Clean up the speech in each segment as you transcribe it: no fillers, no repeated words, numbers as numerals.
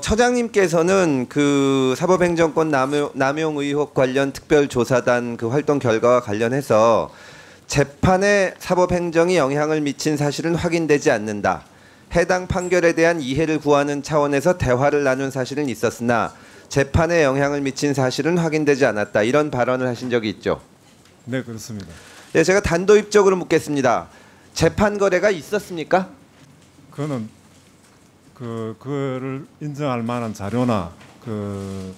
처장님께서는 그 사법행정권 남용 의혹 관련 특별조사단 그 활동 결과와 관련해서 재판에 사법행정이 영향을 미친 사실은 확인되지 않는다. 해당 판결에 대한 이해를 구하는 차원에서 대화를 나눈 사실은 있었으나 재판에 영향을 미친 사실은 확인되지 않았다. 이런 발언을 하신 적이 있죠. 네, 그렇습니다. 네, 제가 단도입적으로 묻겠습니다. 재판 거래가 있었습니까? 그거는 그거를 인정할 만한 자료나 그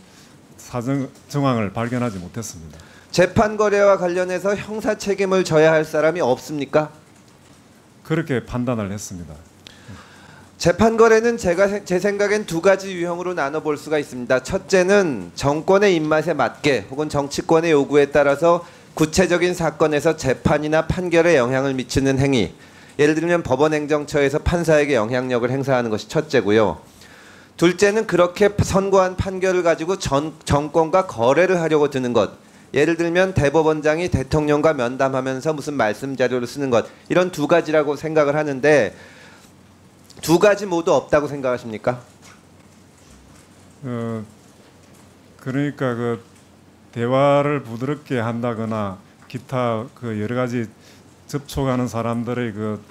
사정 정황을 발견하지 못했습니다. 재판 거래와 관련해서 형사 책임을 져야 할 사람이 없습니까? 그렇게 판단을 했습니다. 재판 거래는 제 생각엔 두 가지 유형으로 나눠볼 수가 있습니다. 첫째는 정권의 입맛에 맞게 혹은 정치권의 요구에 따라서 구체적인 사건에서 재판이나 판결에 영향을 미치는 행위. 예를 들면 법원행정처에서 판사에게 영향력을 행사하는 것이 첫째고요. 둘째는 그렇게 선고한 판결을 가지고 정권과 거래를 하려고 드는 것. 예를 들면 대법원장이 대통령과 면담하면서 무슨 말씀 자료를 쓰는 것. 이런 두 가지라고 생각을 하는데 두 가지 모두 없다고 생각하십니까? 그러니까 그 대화를 부드럽게 한다거나 기타 그 여러 가지 접촉하는 사람들의 그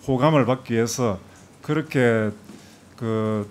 호감을 받기 위해서 그렇게 그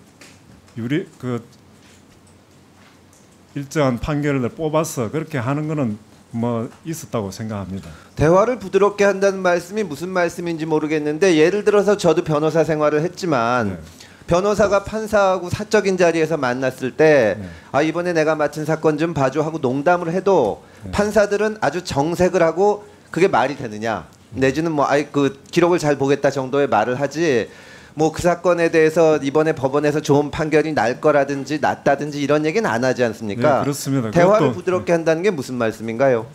일정한 판결을 뽑아서 그렇게 하는 거는 뭐 있었다고 생각합니다. 대화를 부드럽게 한다는 말씀이 무슨 말씀인지 모르겠는데 예를 들어서 저도 변호사 생활을 했지만 네. 변호사가 판사하고 사적인 자리에서 만났을 때 네. 아 이번에 내가 맡은 사건 좀 봐줘 하고 농담을 해도 네. 판사들은 아주 정색을 하고 그게 말이 되느냐 내지는 뭐 아이 그 기록을 잘 보겠다 정도의 말을 하지 뭐 그 사건에 대해서 이번에 법원에서 좋은 판결이 날 거라든지 났다든지 이런 얘기는 안 하지 않습니까? 네, 그렇습니다. 대화를 그것도, 부드럽게 한다는 게 무슨 말씀인가요?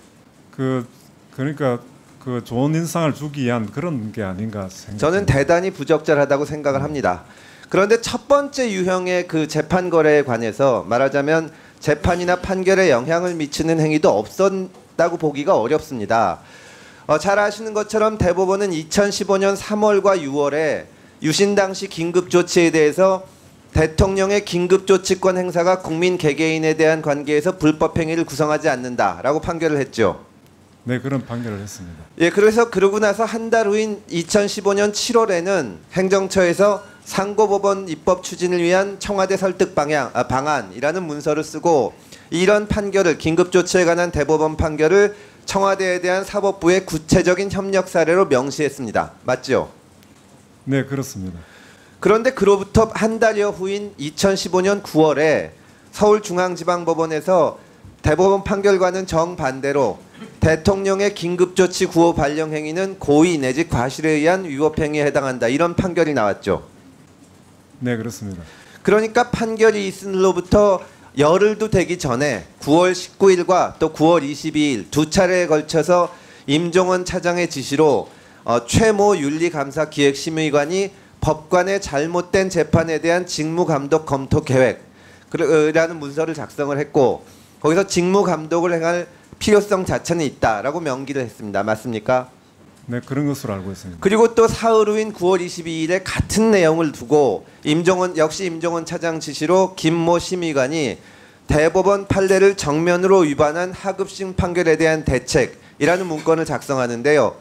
그러니까 그 좋은 인상을 주기 위한 그런 게 아닌가 생각합니다. 저는 대단히 부적절하다고 생각을 합니다. 그런데 첫 번째 유형의 그 재판 거래에 관해서 말하자면 재판이나 판결에 영향을 미치는 행위도 없었다고 보기가 어렵습니다. 잘 아시는 것처럼 대법원은 2015년 3월과 6월에 유신 당시 긴급조치에 대해서 대통령의 긴급조치권 행사가 국민 개개인에 대한 관계에서 불법 행위를 구성하지 않는다라고 판결을 했죠. 네, 그런 판결을 했습니다. 예, 그래서 그러고 나서 한 달 후인 2015년 7월에는 행정처에서 상고법원 입법 추진을 위한 청와대 설득 방안이라는 문서를 쓰고 이런 판결을 긴급조치에 관한 대법원 판결을 청와대에 대한 사법부의 구체적인 협력 사례로 명시했습니다. 맞죠? 네, 그렇습니다. 그런데 그로부터 한 달여 후인 2015년 9월에 서울중앙지방법원에서 대법원 판결과는 정반대로 대통령의 긴급조치 구호 발령 행위는 고의 내지 과실에 의한 위법행위에 해당한다. 이런 판결이 나왔죠. 네, 그렇습니다. 그러니까 판결이 있음으로부터 열흘도 되기 전에 9월 19일과 또 9월 22일 두 차례에 걸쳐서 임종원 차장의 지시로 최모 윤리감사 기획심의관이 법관의 잘못된 재판에 대한 직무감독 검토 계획이라는 문서를 작성을 했고 거기서 직무감독을 행할 필요성 자체는 있다라고 명기를 했습니다. 맞습니까? 네, 그런 것으로 알고 있습니다. 그리고 또 사흘 후인 9월 22일에 같은 내용을 두고 임종원 차장 지시로 김모 심의관이 대법원 판례를 정면으로 위반한 하급심 판결에 대한 대책이라는 문건을 작성하는데요.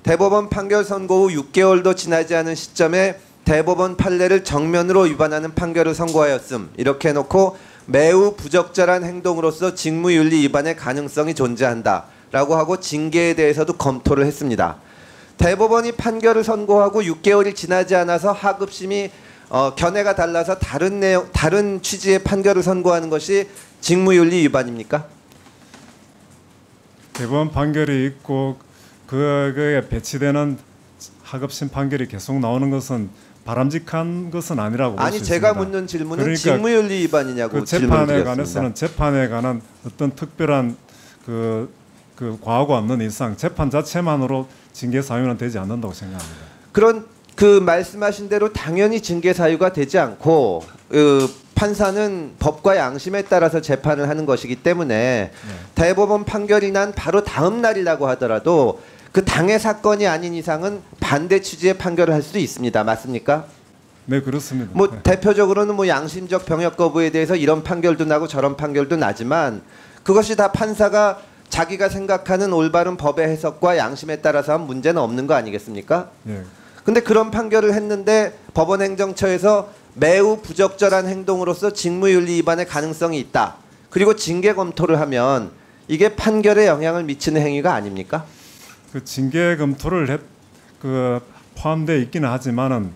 대법원 판결 선고 후 6개월도 지나지 않은 시점에 대법원 판례를 정면으로 위반하는 판결을 선고하였음. 이렇게 해놓고 매우 부적절한 행동으로서 직무윤리 위반의 가능성이 존재한다라고 하고 징계에 대해서도 검토를 했습니다. 대법원이 판결을 선고하고 6개월이 지나지 않아서 하급심이 견해가 달라서 다른 취지의 판결을 선고하는 것이 직무윤리 위반입니까? 대법원 판결이 있고 그에 배치되는 하급심 판결이 계속 나오는 것은 바람직한 것은 아니라고 볼 수 있습니다. 제가 묻는 질문은 그러니까 직무윤리 위반이냐고 그 질문을 재판에 드렸습니다. 관해서는 재판에 관한 어떤 특별한 그 과오가 없는 이상 재판 자체만으로 징계 사유는 되지 않는다고 생각합니다. 그런 그 말씀하신 대로 당연히 징계 사유가 되지 않고 판사는 법과 양심에 따라서 재판을 하는 것이기 때문에 대법원 판결이 난 바로 다음 날이라고 하더라도 그 당의 사건이 아닌 이상은 반대 취지의 판결을 할 수도 있습니다. 맞습니까? 네, 그렇습니다. 뭐 네. 대표적으로는 뭐 양심적 병역 거부에 대해서 이런 판결도 나고 저런 판결도 나지만 그것이 다 판사가 자기가 생각하는 올바른 법의 해석과 양심에 따라서 한 문제는 없는 거 아니겠습니까? 예. 근데 그런 판결을 했는데 법원행정처에서 매우 부적절한 행동으로서 직무윤리 위반의 가능성이 있다. 그리고 징계 검토를 하면 이게 판결에 영향을 미치는 행위가 아닙니까? 그 징계 검토를 포함되어 있기는 하지만은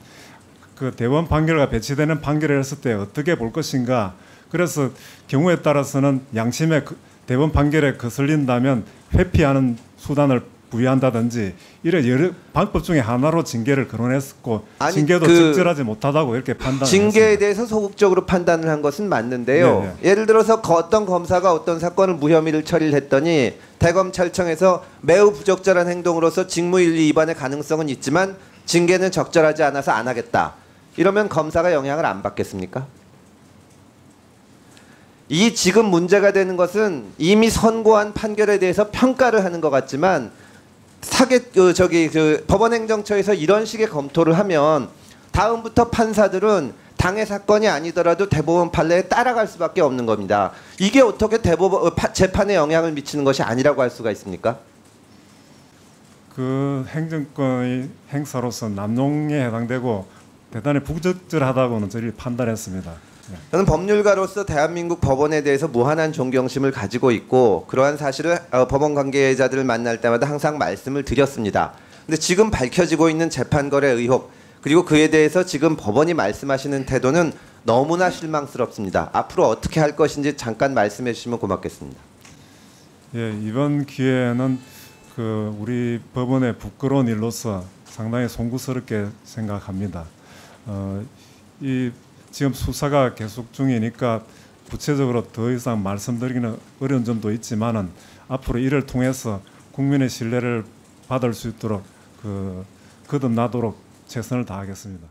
그 대법원 판결과 배치되는 판결을 했을 때 어떻게 볼 것인가. 그래서 경우에 따라서는 양심의 대법원 판결에 거슬린다면 회피하는 수단을 부여한다든지 이런 여러 방법 중에 하나로 징계를 거론했고 아니, 징계도 적절하지 못하다고 이렇게 판단을 징계에 했습니다. 대해서 소극적으로 판단을 한 것은 맞는데요. 네, 예를 들어서 어떤 검사가 어떤 사건을 무혐의를 처리를 했더니 대검찰청에서 매우 부적절한 행동으로서 직무윤리 위반의 가능성은 있지만 징계는 적절하지 않아서 안 하겠다. 이러면 검사가 영향을 안 받겠습니까? 이 지금 문제가 되는 것은 이미 선고한 판결에 대해서 평가를 하는 것 같지만 법원행정처에서 이런 식의 검토를 하면 다음부터 판사들은 당의 사건이 아니더라도 대법원 판례에 따라갈 수밖에 없는 겁니다. 이게 어떻게 재판에 영향을 미치는 것이 아니라고 할 수가 있습니까? 그 행정권의 행사로서 남용에 해당되고 대단히 부적절하다고는 저희 판단했습니다. 네. 저는 법률가로서 대한민국 법원에 대해서 무한한 존경심을 가지고 있고 그러한 사실을 법원 관계자들을 만날 때마다 항상 말씀을 드렸습니다. 근데 지금 밝혀지고 있는 재판거래 의혹 그리고 그에 대해서 지금 법원이 말씀하시는 태도는 너무나 실망스럽습니다. 앞으로 어떻게 할 것인지 잠깐 말씀해 주시면 고맙겠습니다. 예, 이번 기회에는 그 우리 법원의 부끄러운 일로서 상당히 송구스럽게 생각합니다. 이 지금 수사가 계속 중이니까 구체적으로 더 이상 말씀드리기는 어려운 점도 있지만은 앞으로 이를 통해서 국민의 신뢰를 받을 수 있도록 거듭나도록 최선을 다하겠습니다.